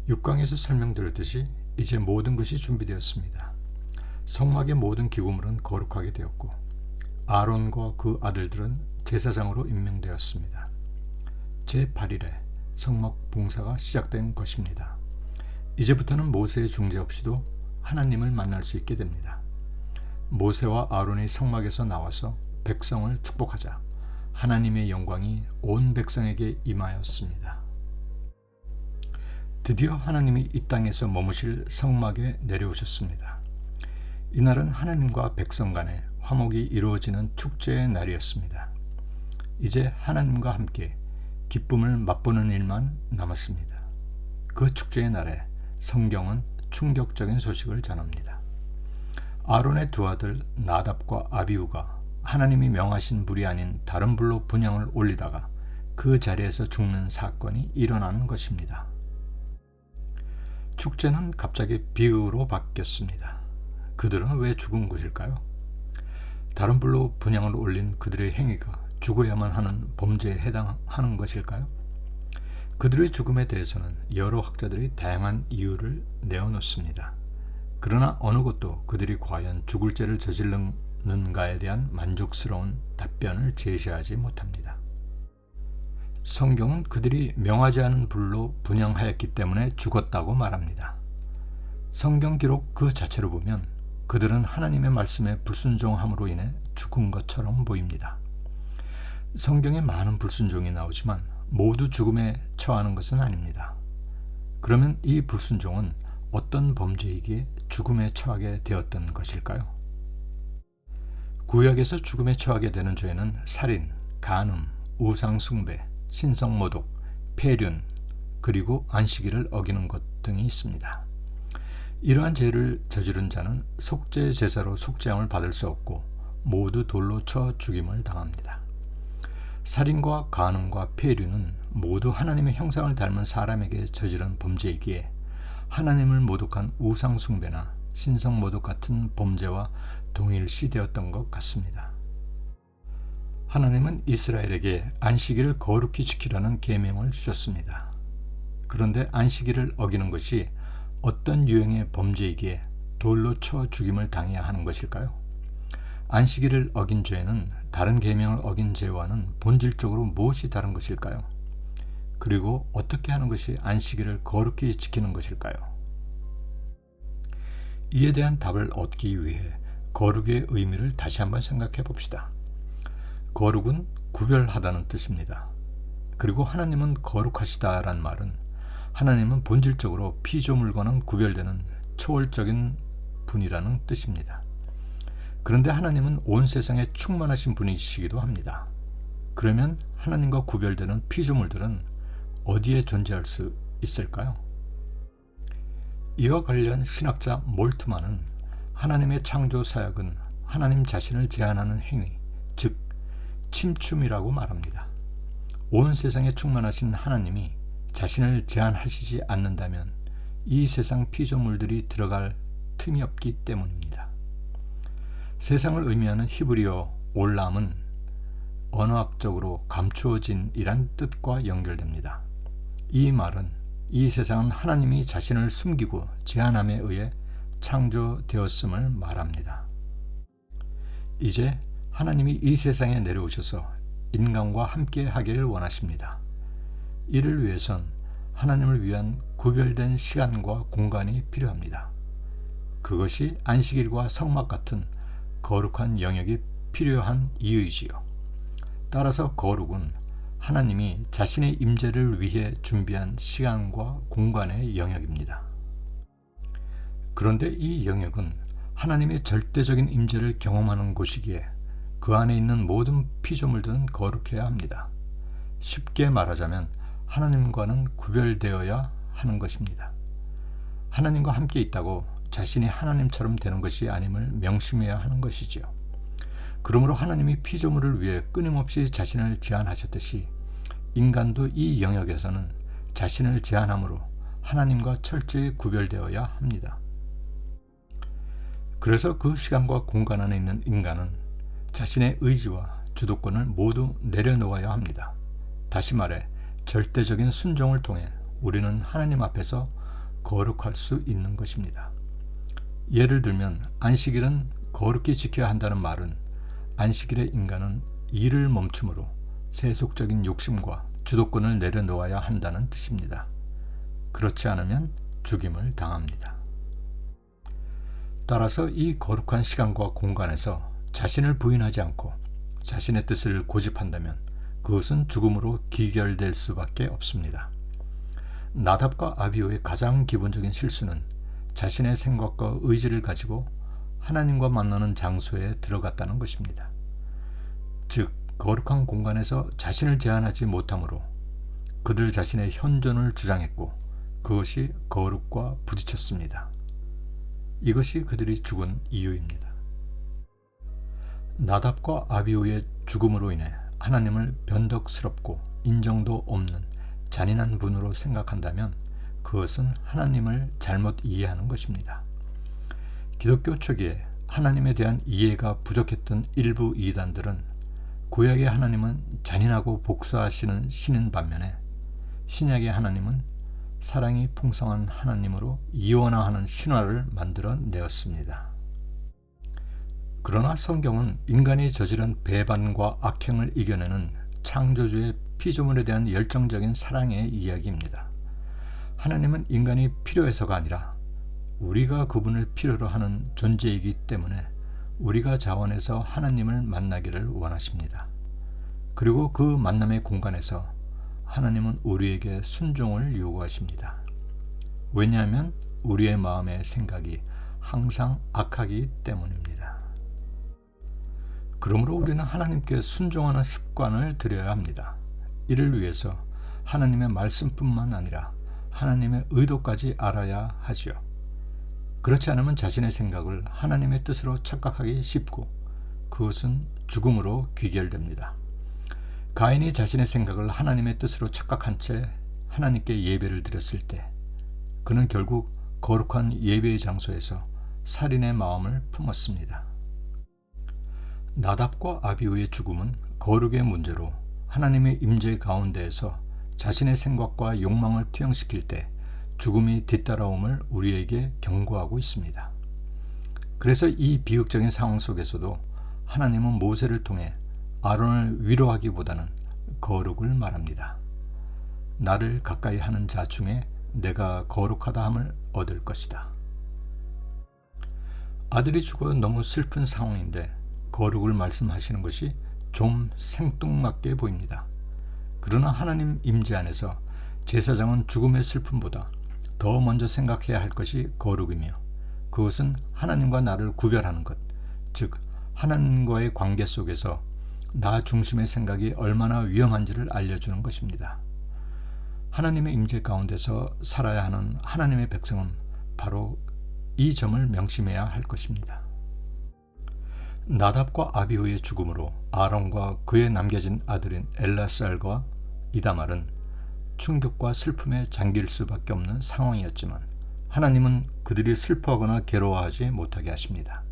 육강에서 설명드렸듯이 이제 모든 것이 준비되었습니다. 성막의 모든 기구물은 거룩하게 되었고 아론과 그 아들들은 제사장으로 임명되었습니다. 제8일에 성막 봉사가 시작된 것입니다. 이제부터는 모세의 중재 없이도 하나님을 만날 수 있게 됩니다. 모세와 아론이 성막에서 나와서 백성을 축복하자 하나님의 영광이 온 백성에게 임하였습니다. 드디어 하나님이 이 땅에서 머무실 성막에 내려오셨습니다. 이날은 하나님과 백성 간의 화목이 이루어지는 축제의 날이었습니다. 이제 하나님과 함께 기쁨을 맛보는 일만 남았습니다. 그 축제의 날에 성경은 충격적인 소식을 전합니다. 아론의 두 아들 나답과 아비후가 하나님이 명하신 불이 아닌 다른 불로 분향을 올리다가 그 자리에서 죽는 사건이 일어난 것입니다. 축제는 갑자기 비극으로 바뀌었습니다. 그들은 왜 죽은 것일까요? 다른 불로 분향을 올린 그들의 행위가 죽어야만 하는 범죄에 해당하는 것일까요? 그들의 죽음에 대해서는 여러 학자들이 다양한 이유를 내어놓습니다. 그러나 어느 것도 그들이 과연 죽을 죄를 저질렀는가에 대한 만족스러운 답변을 제시하지 못합니다. 성경은 그들이 명하지 않은 불로 분향하였기 때문에 죽었다고 말합니다. 성경 기록 그 자체로 보면 그들은 하나님의 말씀에 불순종함으로 인해 죽은 것처럼 보입니다. 성경에 많은 불순종이 나오지만 모두 죽음에 처하는 것은 아닙니다. 그러면 이 불순종은 어떤 범죄이기에 죽음에 처하게 되었던 것일까요? 구약에서 죽음에 처하게 되는 죄는 살인, 간음, 우상숭배, 신성모독, 폐륜, 그리고 안식일을 어기는 것 등이 있습니다. 이러한 죄를 저지른 자는 속죄 제사로 속죄함을 받을 수 없고 모두 돌로 쳐 죽임을 당합니다. 살인과 간음과 폐륜은 모두 하나님의 형상을 닮은 사람에게 저지른 범죄이기에 하나님을 모독한 우상숭배나 신성모독 같은 범죄와 동일시되었던 것 같습니다. 하나님은 이스라엘에게 안식일을 거룩히 지키라는 계명을 주셨습니다. 그런데 안식일을 어기는 것이 어떤 유형의 범죄이기에 돌로 쳐 죽임을 당해야 하는 것일까요? 안식일을 어긴 죄는 다른 계명을 어긴 죄와는 본질적으로 무엇이 다른 것일까요? 그리고 어떻게 하는 것이 안식일을 거룩히 지키는 것일까요? 이에 대한 답을 얻기 위해 거룩의 의미를 다시 한번 생각해 봅시다. 거룩은 구별하다는 뜻입니다. 그리고 하나님은 거룩하시다란 말은 하나님은 본질적으로 피조물과는 구별되는 초월적인 분이라는 뜻입니다. 그런데 하나님은 온 세상에 충만하신 분이시기도 합니다. 그러면 하나님과 구별되는 피조물들은 어디에 존재할 수 있을까요? 이와 관련 신학자 몰트만은 하나님의 창조 사역은 하나님 자신을 제한하는 행위, 즉 침춤이라고 말합니다. 온 세상에 충만하신 하나님이 자신을 제한하시지 않는다면 이 세상 피조물들이 들어갈 틈이 없기 때문입니다. 세상을 의미하는 히브리어 올람은 언어학적으로 감추어진이란 뜻과 연결됩니다. 이 말은 이 세상은 하나님이 자신을 숨기고 제한함에 의해 창조되었음을 말합니다. 이제 하나님이 이 세상에 내려오셔서 인간과 함께 하기를 원하십니다. 이를 위해선 하나님을 위한 구별된 시간과 공간이 필요합니다. 그것이 안식일과 성막 같은 거룩한 영역이 필요한 이유이지요. 따라서 거룩은 하나님이 자신의 임재를 위해 준비한 시간과 공간의 영역입니다. 그런데 이 영역은 하나님의 절대적인 임재를 경험하는 곳이기에 그 안에 있는 모든 피조물들은 거룩해야 합니다. 쉽게 말하자면 하나님과는 구별되어야 하는 것입니다. 하나님과 함께 있다고 자신이 하나님처럼 되는 것이 아님을 명심해야 하는 것이지요. 그러므로 하나님이 피조물을 위해 끊임없이 자신을 제한하셨듯이 인간도 이 영역에서는 자신을 제한함으로 하나님과 철저히 구별되어야 합니다. 그래서 그 시간과 공간 안에 있는 인간은 자신의 의지와 주도권을 모두 내려놓아야 합니다. 다시 말해 절대적인 순종을 통해 우리는 하나님 앞에서 거룩할 수 있는 것입니다. 예를 들면 안식일은 거룩히 지켜야 한다는 말은 안식일의 인간은 일을 멈춤으로 세속적인 욕심과 주도권을 내려놓아야 한다는 뜻입니다. 그렇지 않으면 죽임을 당합니다. 따라서 이 거룩한 시간과 공간에서 자신을 부인하지 않고 자신의 뜻을 고집한다면 그것은 죽음으로 기결될 수밖에 없습니다. 나답과 아비후의 가장 기본적인 실수는 자신의 생각과 의지를 가지고 하나님과 만나는 장소에 들어갔다는 것입니다. 즉, 거룩한 공간에서 자신을 제한하지 못함으로 그들 자신의 현존을 주장했고 그것이 거룩과 부딪혔습니다. 이것이 그들이 죽은 이유입니다. 나답과 아비후의 죽음으로 인해 하나님을 변덕스럽고 인정도 없는 잔인한 분으로 생각한다면 그것은 하나님을 잘못 이해하는 것입니다. 기독교 초기에 하나님에 대한 이해가 부족했던 일부 이단들은 구약의 하나님은 잔인하고 복수하시는 신인 반면에 신약의 하나님은 사랑이 풍성한 하나님으로 이원화하는 신화를 만들어내었습니다. 그러나 성경은 인간이 저지른 배반과 악행을 이겨내는 창조주의 피조물에 대한 열정적인 사랑의 이야기입니다. 하나님은 인간이 필요해서가 아니라 우리가 그분을 필요로 하는 존재이기 때문에 우리가 자원해서 하나님을 만나기를 원하십니다. 그리고 그 만남의 공간에서 하나님은 우리에게 순종을 요구하십니다. 왜냐하면 우리의 마음의 생각이 항상 악하기 때문입니다. 그러므로 우리는 하나님께 순종하는 습관을 들여야 합니다. 이를 위해서 하나님의 말씀뿐만 아니라 하나님의 의도까지 알아야 하지요. 그렇지 않으면 자신의 생각을 하나님의 뜻으로 착각하기 쉽고 그것은 죽음으로 귀결됩니다. 가인이 자신의 생각을 하나님의 뜻으로 착각한 채 하나님께 예배를 드렸을 때 그는 결국 거룩한 예배의 장소에서 살인의 마음을 품었습니다. 나답과 아비후의 죽음은 거룩의 문제로 하나님의 임재 가운데에서 자신의 생각과 욕망을 투영시킬 때 죽음이 뒤따라옴을 우리에게 경고하고 있습니다. 그래서 이 비극적인 상황 속에서도 하나님은 모세를 통해 아론을 위로하기보다는 거룩을 말합니다. 나를 가까이 하는 자 중에 내가 거룩하다 함을 얻을 것이다. 아들이 죽어 너무 슬픈 상황인데 거룩을 말씀하시는 것이 좀 생뚱맞게 보입니다. 그러나 하나님 임재 안에서 제사장은 죽음의 슬픔보다 더 먼저 생각해야 할 것이 거룩이며 그것은 하나님과 나를 구별하는 것, 즉 하나님과의 관계 속에서 나 중심의 생각이 얼마나 위험한지를 알려주는 것입니다. 하나님의 임재 가운데서 살아야 하는 하나님의 백성은 바로 이 점을 명심해야 할 것입니다. 나답과 아비후의 죽음으로 아론과 그의 남겨진 아들인 엘라살과 이다말은 충격과 슬픔에 잠길 수밖에 없는 상황이었지만 하나님은 그들이 슬퍼하거나 괴로워하지 못하게 하십니다.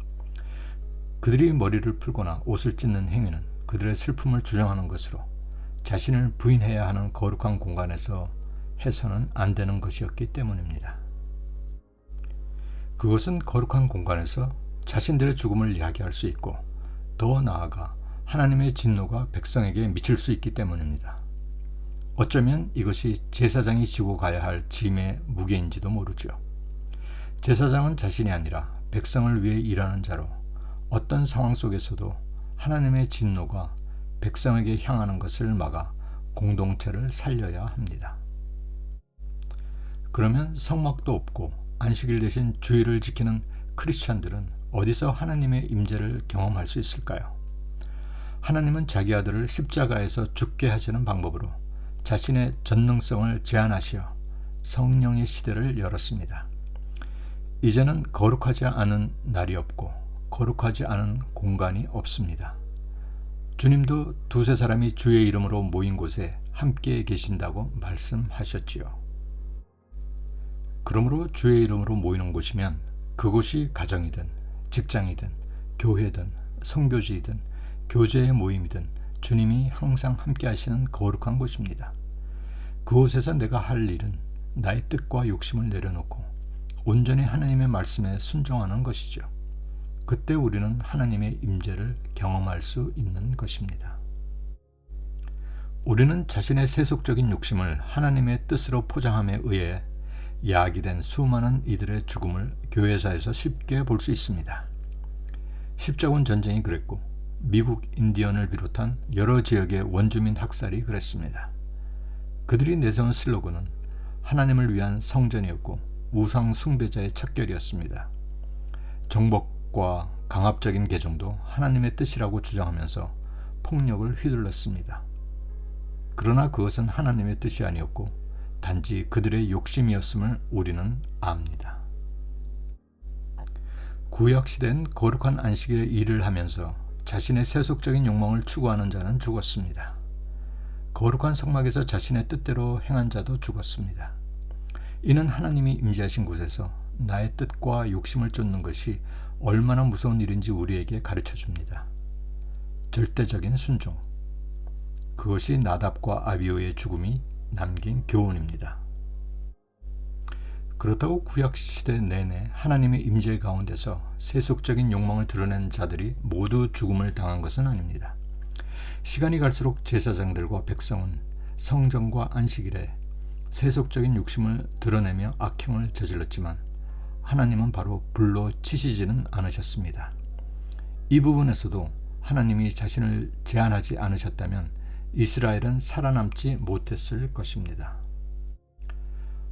그들이 머리를 풀거나 옷을 찢는 행위는 그들의 슬픔을 주장하는 것으로 자신을 부인해야 하는 거룩한 공간에서 해서는 안 되는 것이었기 때문입니다. 그것은 거룩한 공간에서 자신들의 죽음을 이야기할 수 있고 더 나아가 하나님의 진노가 백성에게 미칠 수 있기 때문입니다. 어쩌면 이것이 제사장이 지고 가야 할 짐의 무게인지도 모르죠. 제사장은 자신이 아니라 백성을 위해 일하는 자로 어떤 상황 속에서도 하나님의 진노가 백성에게 향하는 것을 막아 공동체를 살려야 합니다. 그러면 성막도 없고 안식일 대신 주일을 지키는 크리스찬들은 어디서 하나님의 임재를 경험할 수 있을까요? 하나님은 자기 아들을 십자가에서 죽게 하시는 방법으로 자신의 전능성을 제한하시어 성령의 시대를 열었습니다. 이제는 거룩하지 않은 날이 없고 거룩하지 않은 공간이 없습니다. 주님도 두세 사람이 주의 이름으로 모인 곳에 함께 계신다고 말씀하셨지요. 그러므로 주의 이름으로 모이는 곳이면 그곳이 가정이든 직장이든 교회든 선교지이든 교제의 모임이든 주님이 항상 함께 하시는 거룩한 곳입니다. 그곳에서 내가 할 일은 나의 뜻과 욕심을 내려놓고 온전히 하나님의 말씀에 순종하는 것이죠. 그때 우리는 하나님의 임재를 경험할 수 있는 것입니다. 우리는 자신의 세속적인 욕심을 하나님의 뜻으로 포장함에 의해 야기된 수많은 이들의 죽음을 교회사에서 쉽게 볼 수 있습니다. 십자군 전쟁이 그랬고 미국 인디언을 비롯한 여러 지역의 원주민 학살이 그랬습니다. 그들이 내세운 슬로건은 하나님을 위한 성전이었고 우상 숭배자의 척결이었습니다. 정복과 강압적인 개종도 하나님의 뜻이라고 주장하면서 폭력을 휘둘렀습니다. 그러나 그것은 하나님의 뜻이 아니었고 단지 그들의 욕심이었음을 우리는 압니다. 구약시대엔 거룩한 안식일에 일을 하면서 자신의 세속적인 욕망을 추구하는 자는 죽었습니다. 거룩한 성막에서 자신의 뜻대로 행한 자도 죽었습니다. 이는 하나님이 임재하신 곳에서 나의 뜻과 욕심을 쫓는 것이 얼마나 무서운 일인지 우리에게 가르쳐 줍니다. 절대적인 순종. 그것이 나답과 아비후의 죽음이 남긴 교훈입니다. 그렇다고 구약시대 내내 하나님의 임재 가운데서 세속적인 욕망을 드러낸 자들이 모두 죽음을 당한 것은 아닙니다. 시간이 갈수록 제사장들과 백성은 성전과 안식일에 세속적인 욕심을 드러내며 악행을 저질렀지만 하나님은 바로 불로 치시지는 않으셨습니다. 이 부분에서도 하나님이 자신을 제한하지 않으셨다면 이스라엘은 살아남지 못했을 것입니다.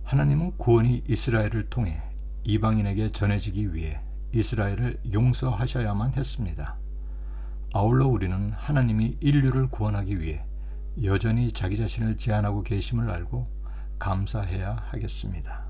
하나님은 구원이 이스라엘을 통해 이방인에게 전해지기 위해 이스라엘을 용서하셔야만 했습니다. 아울러 우리는 하나님이 인류를 구원하기 위해 여전히 자기 자신을 제한하고 계심을 알고 감사해야 하겠습니다.